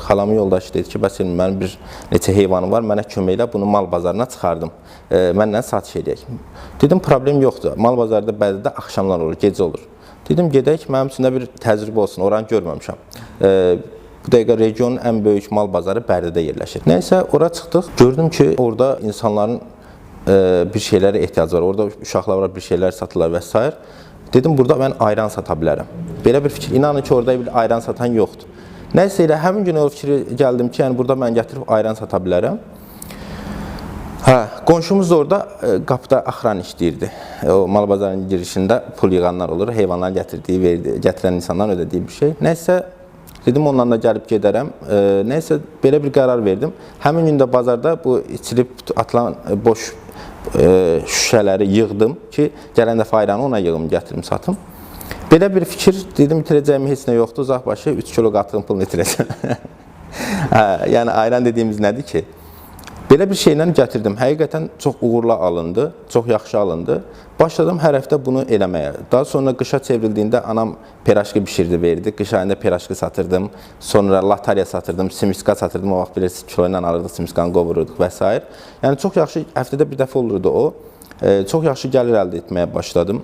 xalamın yoldaşı dedi ki, bəs mənim bir neçə heyvanım var, mənə kömək elə, bunu mal bazarına çıxardım. Mənlə satış edək. Dedim, problem yoxdur. Mal bazarda bəzidə axşamlar olur, gecə olur. Dedim, gedək, mənim üçün də bir təcrübə olsun, oranı görməmişəm. Bu dəqiqə regionun ən böyük mal bazarı Bərdidə yerləşir. Nəysə, ora çıxdıq, gördüm ki, orada insanların bir şeylərə ehtiyacı var. Orada uşaqlar var, bir şeylər satırlar və s. Dedim, burada mən ayran sata bilərəm. Belə bir fikir, inanın ki, orada bir ayran satan yoxdur. Nəysə elə, həmin gün o fikri gəldim ki, yəni burada mən gətirib ayran sata bilərəm. Qonşumuz da orada qapıda axran işləyirdi. O mal bazarının girişində pul yığanlar olur, heyvanların gətirən insanların ödədiyi bir şey. Nəysə, dedim, onunla da gəlib gedərəm. Nəysə, belə bir qərar verdim. Həmin gün də bazarda bu içilib atılan boş şüşələri yığdım ki, gələn dəfə ayranı ona yığım, gətirim, satım. Belə bir fikir, dedim, itirəcəyim heç nə yoxdur, uzaq başı 3 kilo qatığın pulunu itirəcəm. Yəni, ayran dediyimiz nədir ki? Belə bir şeylə gətirdim. Həqiqətən çox uğurla alındı, çox yaxşı alındı. Başladım hər həftə bunu eləməyə. Daha sonra qışa çevrildiyində anam piraşki bişirdi, verdi. Qış ayında piraşki satırdım. Sonra latariya satırdım, simiska satırdım. O vaxt bilirsiniz, kilo ilə alırdıq, simiskanı qovururduq və s. Yəni, çox yaxşı, həftədə bir dəfə olurdu o. Çox yaxşı gəlir əldə etməyə başladım.